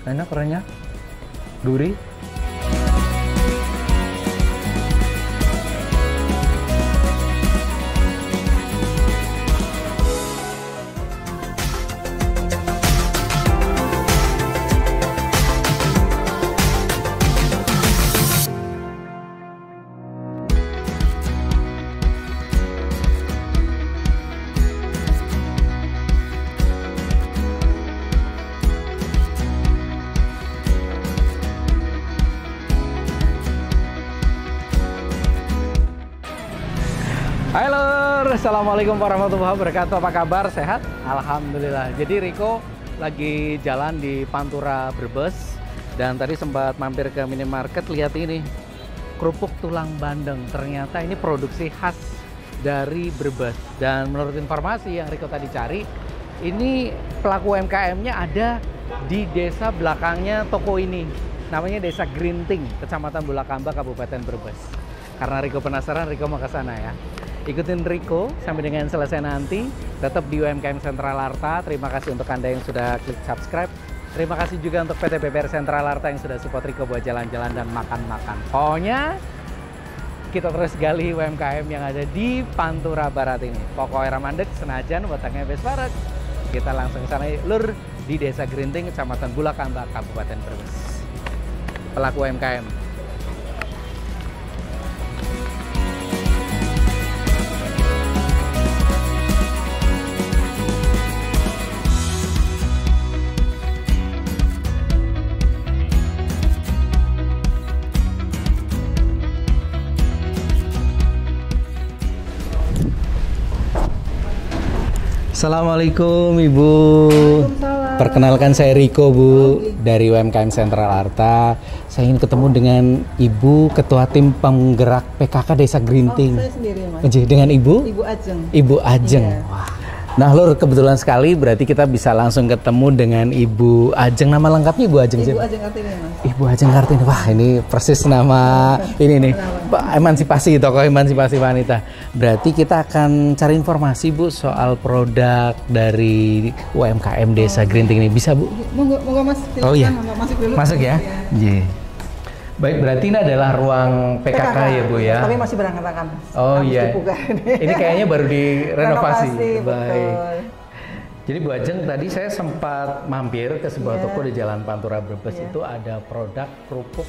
Enak kerennya, gurih. Halo, assalamualaikum warahmatullahi wabarakatuh. Apa kabar? Sehat? Alhamdulillah. Jadi Riko lagi jalan di Pantura Brebes dan tadi sempat mampir ke minimarket. Lihat ini, kerupuk tulang bandeng. Ternyata ini produksi khas dari Brebes. Dan menurut informasi yang Riko tadi cari, ini pelaku UMKM-nya ada di desa belakangnya toko ini. Namanya Desa Grinting, Kecamatan Bulakamba, Kabupaten Brebes. Karena Riko penasaran, Riko mau ke sana ya. Ikutin Riko sampai dengan selesai nanti. Tetap di UMKM Sentral Arta. Terima kasih untuk Anda yang sudah klik subscribe. Terima kasih juga untuk PT PPR Sentral Arta yang sudah support Riko buat jalan-jalan dan makan-makan. Pokoknya kita terus gali UMKM yang ada di Pantura Barat ini. Pokoknya ramandek senajan watangnya bes barat. Kita langsung ke sana lur di Desa Grinting, Kecamatan Bulakamba, Kabupaten Brebes. Pelaku UMKM. Assalamualaikum Ibu. Perkenalkan saya Riko Bu dari UMKM Sentral Arta. Saya ingin ketemu dengan Ibu Ketua Tim Penggerak PKK Desa Grinting. Saya sendiri Mas. Dengan Ibu? Ibu Ajeng. Ibu Ajeng. Iya. Wah. Nah Lur, kebetulan sekali berarti kita bisa langsung ketemu dengan Ibu Ajeng. Nama lengkapnya Ibu Ajeng sih? Ibu Ajeng Kartini Mas. Ibu Ajeng Kartini. Wah ini persis nama ini nih. Emansipasi, tokoh emansipasi wanita. Berarti kita akan cari informasi Bu soal produk dari UMKM Desa Grinting ini. Bisa Bu? Monggo Mas. Oh iya. Masuk dulu. Masuk ya? Iya. Baik, berarti ini adalah ruang PKK ya Bu ya? Tapi masih berantakan. Oh Harus iya. dibuka Ini kayaknya baru direnovasi. Baik. Betul. Jadi Bu Ajeng, tadi saya sempat mampir ke sebuah toko di Jalan Pantura Brebes. Iya. Itu ada produk kerupuk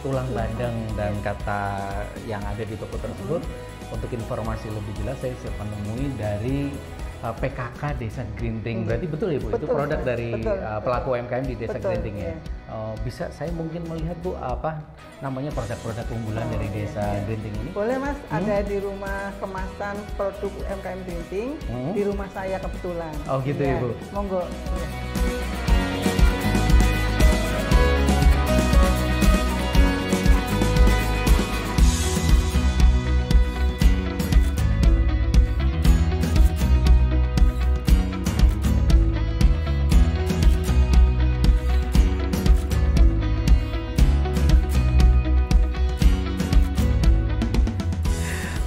tulang bandeng, dan kata yang ada di toko tersebut, untuk informasi lebih jelas saya siap menemui dari PKK Desa Grinting. Berarti betul ya Bu? Itu produk dari pelaku UMKM di Desa Grinting ya? Bisa saya mungkin melihat Bu apa namanya produk-produk unggulan dari Desa Grinting ini? Boleh Mas, ada di rumah kemasan produk UMKM Grinting, di rumah saya kebetulan. Oh gitu ya Bu? Monggo. Ya.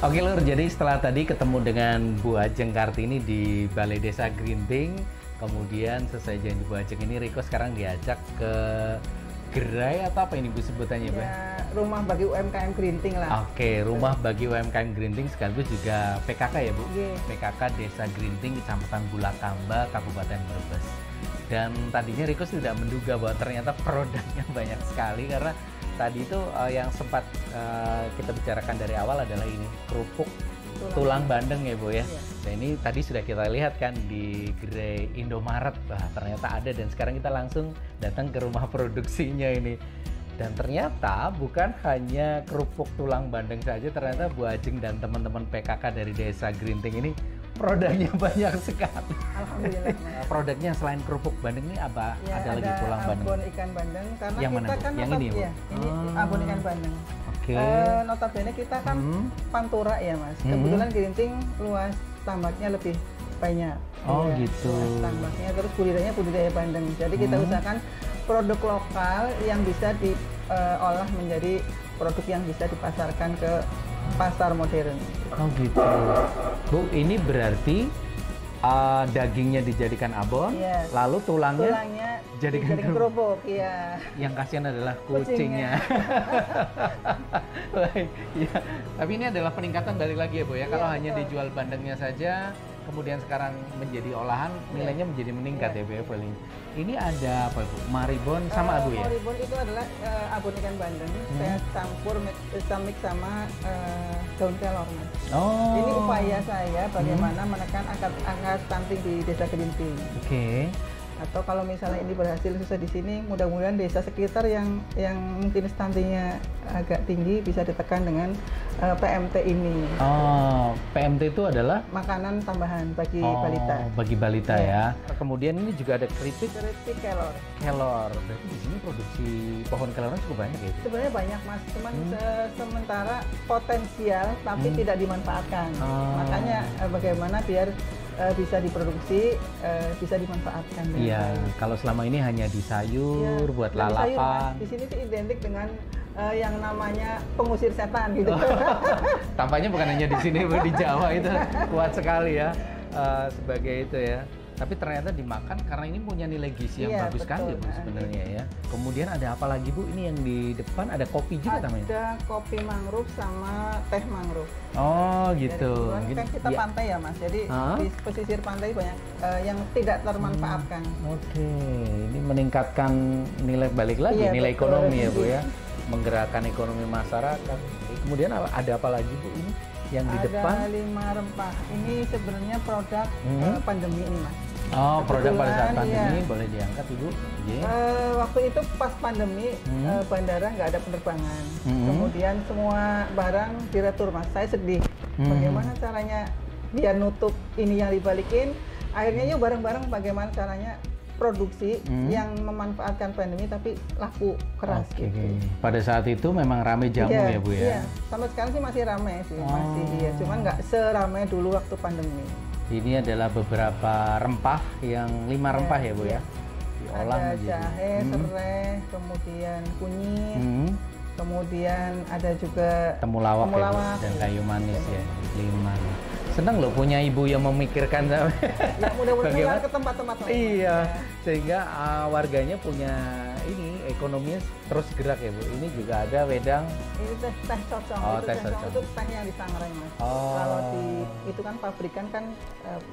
Oke Lur, jadi setelah tadi ketemu dengan Bu Ajeng Kartini di Balai Desa Grinting, kemudian sesuai janji Bu Ajeng ini Riko sekarang diajak ke gerai atau apa ini Bu sebutannya Bu? Ya, rumah bagi UMKM Grinting lah. Oke, rumah bagi UMKM Grinting sekaligus juga PKK ya Bu? Yeah. PKK Desa Grinting, Kecamatan Bulakamba, Kabupaten Brebes. Dan tadinya Riko sudah menduga bahwa ternyata produknya banyak sekali, karena tadi itu yang sempat kita bicarakan dari awal adalah ini kerupuk tulang bandeng ya Bu ya. Iya. Nah ini tadi sudah kita lihat kan di gerai Indomaret, ternyata ada, dan sekarang kita langsung datang ke rumah produksinya ini. Dan ternyata bukan hanya kerupuk tulang bandeng saja, ternyata Bu Ajeng dan teman-teman PKK dari Desa Grinting ini produknya banyak sekali. Alhamdulillah. Produknya selain kerupuk bandeng ini apa? Ya, ada lagi tulang bandeng. Abon ikan bandeng, karena Yang kita mana, Bu? kan Yang ini ya, Bu? ya, ini abon ikan bandeng. Oke. Notabene kita kan Pantura ya Mas. Kebetulan Grinting luas tambaknya lebih banyak. Oh ya, gitu. Luas tambaknya, terus budidaya bandeng. Jadi kita usahakan produk lokal yang bisa diolah menjadi produk yang bisa dipasarkan ke pasar modern. Oh gitu. Bu, ini berarti Dagingnya dijadikan abon, Yes. lalu tulangnya jadikan kerupuk, iya. yang kasihan adalah kucingnya. Baik, ya. Tapi ini adalah peningkatan balik lagi ya Bu ya. Kalau Iya, hanya betul. dijual bandengnya saja, kemudian sekarang menjadi olahan, nilainya menjadi meningkat ya Bu ya. Paling. Ini ada apa Bu? Maribon sama Bu ya? Maribon itu adalah abon ikan bandeng. Saya campur mix sama daun kelor, Mas. Oh. Ini upaya saya bagaimana menekan angka stunting di Desa Gerinting. Oke. Atau kalau misalnya ini berhasil susah di sini, mudah-mudahan desa sekitar yang mungkin stuntingnya agak tinggi bisa ditekan dengan PMT ini. Oh, PMT itu adalah Makanan tambahan bagi balita. bagi balita Ya. ya. Kemudian ini juga ada keripik Keripik kelor. kelor. Berarti di sini produksi pohon kelornya cukup banyak ya? Bu? Sebenarnya banyak, Mas, cuman sementara potensial tapi tidak dimanfaatkan. Makanya bagaimana biar bisa diproduksi, bisa dimanfaatkan. dengan Iya, baik. kalau selama ini hanya di sayur, Iya, buat dan sayur, Mas. lalapan. Di sini sih identik dengan yang namanya pengusir setan gitu. Tampaknya bukan hanya di sini, Bu, di Jawa itu kuat sekali ya sebagai itu ya. Tapi ternyata dimakan karena ini punya nilai gizi yang Iya, bagus sekali betul. Bu sebenarnya ya. Kemudian ada apa lagi Bu? Ini yang di depan ada kopi juga namanya. Ada kopi mangrove sama teh mangrove. Oh Jadi gitu. kebetulan kan kita Ya. pantai ya, Mas. Jadi Hah? di pesisir pantai banyak yang tidak termanfaatkan. Oke, ini meningkatkan nilai balik lagi, Iya, nilai betul. ekonomi ya Bu ya. Menggerakkan ekonomi masyarakat. Kemudian ada apa lagi Bu ini yang di depan? Ada 5 rempah. Ini sebenarnya produk pandemi ini, Mas. Oh, produk pada saat Kebetulan, pandemi iya. boleh diangkat Ibu. Iya. Waktu itu pas pandemi bandara nggak ada penerbangan. Hmm. Kemudian semua barang diretur, Mas. Saya sedih. Bagaimana caranya biar nutup ini yang dibalikin? Akhirnya yuk bareng-bareng bagaimana caranya produksi yang memanfaatkan pandemi tapi laku keras. Oke. Gitu. Pada saat itu memang rame jamu ya Bu ya. Iya. Sampai sekarang sih masih ramai sih, masih iya. Cuman nggak seramai dulu waktu pandemi. Ini adalah beberapa rempah yang 5 rempah ya Bu ya. Iya. Diolah Ada menjadi. jahe, serai, kemudian kunyit, Hmm. kemudian ada juga Temulawak, ya, Bu, temulawak, dan iya. kayu manis ya. 5. Senang loh punya ibu yang memikirkan Ya, mudah-mudahan bagaimana. ke tempat-tempat lain. Iya, Ya. sehingga warganya punya ini ekonominya terus gerak ya Bu. Ini juga ada wedang. Ini teh cocong. Oh, itu teh cocong. cocong. Itu teh yang di Sangrai, Mas. Oh. Kalau di itu kan pabrikan kan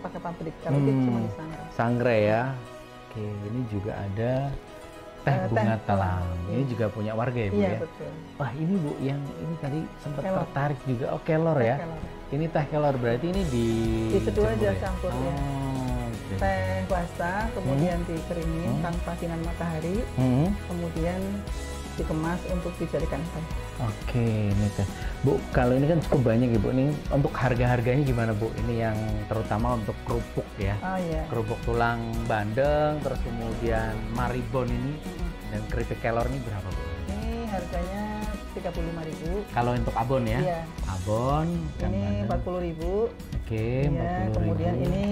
pakai pabrik. Kalau itu cuma di Sangrai. Sangrai ya. Oke, ini juga ada teh Teh bunga telang. telang. Ini Iya. juga punya warga ya Bu Iya, ya. betul. Wah ini Bu yang ini tadi sempat Kelor. tertarik juga. Oh kelor Teh ya. kelor. Ini teh kelor berarti ini Diseduh jemur aja ya? campur, ya. Oh, oke. Teh basah, kemudian dikeringin tanpa sinar matahari, Hmm. kemudian dikemas untuk dijadikan teh. Oke, ini teh. Bu, kalau ini kan cukup banyak ya Bu. Ini untuk harga-harganya gimana Bu? Ini yang terutama untuk kerupuk ya. Oh iya. Kerupuk tulang bandeng, terus kemudian maribon ini dan keripik kelor ini berapa Bu? Ini harganya 35.000. Kalau untuk abon ya? Iya. Abon, ikan Ini bandeng. 40.000. Oke, Iya, 40.000. kemudian ini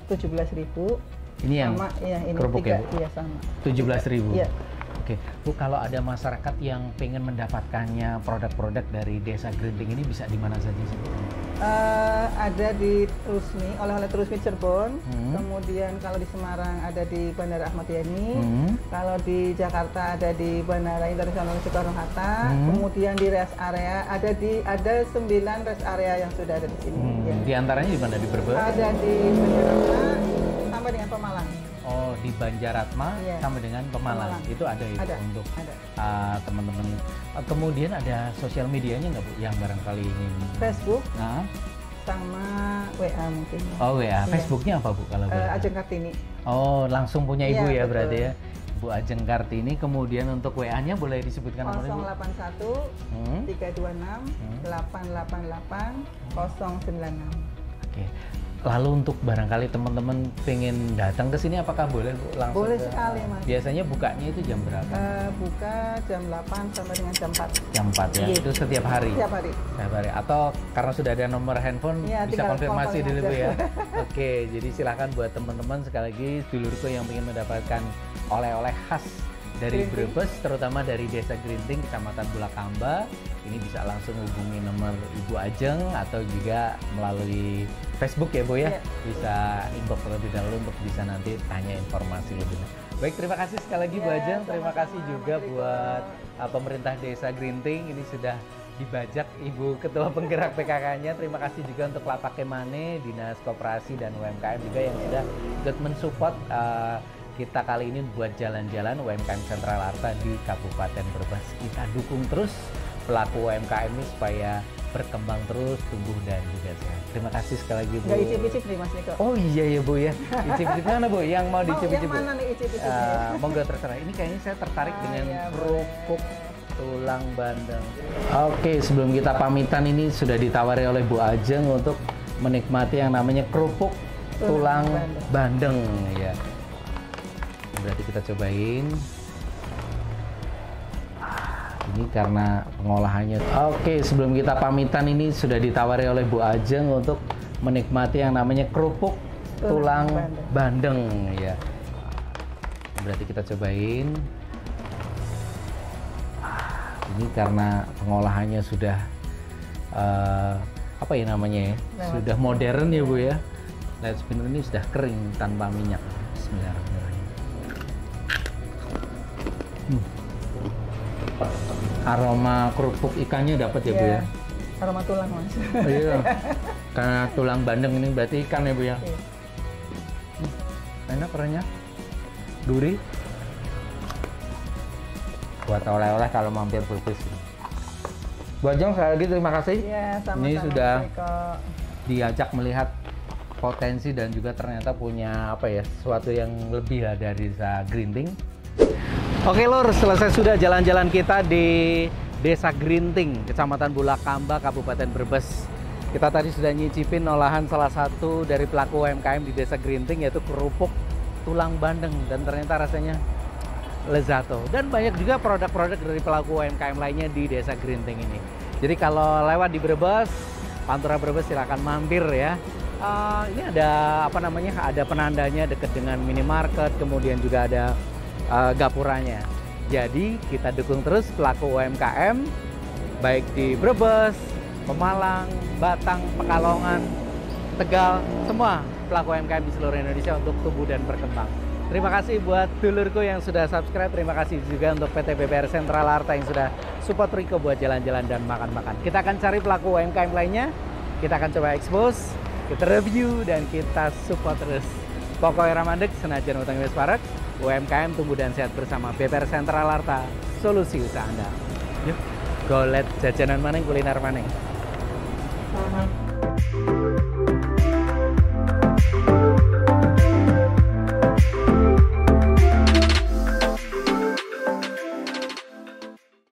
17.000. Ini yang Sama, iya ini kerupuk ya, 3, Bu? iya sama. 17.000. Iya. Oke, Bu, kalau ada masyarakat yang pengen mendapatkannya produk-produk dari Desa Gerinting ini bisa di mana saja sih? Bu? Ada di Trusmi, oleh-oleh Trusmi Cirebon. Hmm. Kemudian kalau di Semarang ada di Bandara Ahmad Yani. Hmm. Kalau di Jakarta ada di Bandara Internasional Soekarno-Hatta. Hmm. Kemudian di rest area ada 9 rest area yang sudah ada di sini. Ya. Di antaranya di mana? Di Brebes? Ada di Banjarnegara sampai dengan Pemalang. Oh, di Banjaratma Iya. sampai dengan Pemalang. Pemalang. Itu ada itu Ada. untuk Ada. teman-teman. Kemudian ada sosial medianya nggak Bu yang barangkali ingin? Facebook Nah, sama WA mungkin. oh ya, Iya. Facebooknya apa Bu kalau boleh? Ajeng Kartini. Oh, langsung punya ibu ya Iya, betul. berarti ya. Bu Ajeng Kartini. Kemudian untuk WA-nya boleh disebutkan nomornya Bu? 081 Hmm. 326 888 096. Oke. Lalu untuk barangkali teman-teman pengen datang ke sini apakah boleh Bu langsung? Boleh sekali, Mas. Biasanya bukanya itu jam berapa? Buka jam 8 sampai dengan jam 4 Jam 4 ya. Iya. Itu setiap hari. setiap hari. Setiap hari. Atau karena sudah ada nomor handphone Iya, bisa tinggal konfirmasi telepon dulu Bu aja. ya. Oke, jadi silakan buat teman-teman sekali lagi dulurku yang ingin mendapatkan oleh-oleh khas dari Gerinting. Brebes, terutama dari Desa Gerinting, Kecamatan Bulakamba. Ini bisa langsung hubungi nomor Ibu Ajeng atau juga melalui Facebook ya Bu ya. Iya. Bisa inbox terlebih dahulu untuk bisa nanti tanya informasi lebih lanjut. Baik, terima kasih sekali lagi Bu Iya, Ajeng. Terima sama-sama, kasih juga Mas Riko. buat pemerintah Desa Grinting ini sudah dibajak Ibu Ketua Penggerak PKK-nya. Terima kasih juga untuk Lapak Kemane, Dinas Koperasi dan UMKM juga yang sudah ikut mensupport kita kali ini buat jalan-jalan UMKM Sentral Arta di Kabupaten Brebes. Kita dukung terus pelaku UMKM ini supaya berkembang terus, tumbuh dan juga sehat. Terima kasih sekali lagi Bu. Nggak icip-icip nih Mas Niko. Oh iya ya Bu ya. Icip-icip mana Bu? Yang mau dicip-icip Yang Bu? mana nih icip-icipnya? Monggo terserah. Ini kayaknya saya tertarik dengan iya, kerupuk tulang bandeng. Oke, sebelum kita pamitan ini sudah ditawari oleh Bu Ajeng untuk menikmati yang namanya kerupuk tulang bandeng ya. Berarti kita cobain. Ini karena pengolahannya. Oke, sebelum kita pamitan ini sudah ditawari oleh Bu Ajeng untuk menikmati yang namanya kerupuk tulang bandeng ya. Berarti kita cobain. Ini karena pengolahannya sudah apa ya namanya ya? Sudah modern ya Bu ya. Light spinner ini sudah kering tanpa minyak. Bismillahirrahmanirrahim. Aroma kerupuk ikannya dapat ya Bu ya? Aroma tulang Mas. Iya. Karena tulang bandeng ini berarti ikan ya Bu ya? Iya. Enak rasanya. Duri. Buat oleh-oleh kalau mampir Brebes. Bu Ajeng sekali lagi terima kasih. Iya, sama-sama. Ini sudah Mas Riko. diajak melihat potensi dan juga ternyata punya apa ya, sesuatu yang lebih lah dari Desa Grinting. Oke Lur, selesai sudah jalan-jalan kita di Desa Grinting, Kecamatan Bulakamba, Kabupaten Brebes. Kita tadi sudah nyicipin olahan salah satu dari pelaku UMKM di Desa Grinting, yaitu kerupuk tulang bandeng, dan ternyata rasanya lezato. Dan banyak juga produk-produk dari pelaku UMKM lainnya di Desa Grinting ini. Jadi kalau lewat di Brebes, Pantura Brebes, silakan mampir ya. Ini ada apa namanya? Ada penandanya dekat dengan minimarket, kemudian juga ada gapuranya. Jadi kita dukung terus pelaku UMKM baik di Brebes, Pemalang, Batang, Pekalongan, Tegal, semua pelaku UMKM di seluruh Indonesia untuk tumbuh dan berkembang. Terima kasih buat dulurku yang sudah subscribe. Terima kasih juga untuk PT BPR Sentral Arta yang sudah support Riko buat jalan-jalan dan makan-makan. Kita akan cari pelaku UMKM lainnya. Kita akan coba expose, kita review, dan kita support terus. Pokoknya ramandek, senajan utang wis parek, UMKM tumbuh dan sehat bersama BPR Sentral Arta, solusi usaha Anda. Yuk, golet jajanan maning, kuliner maning.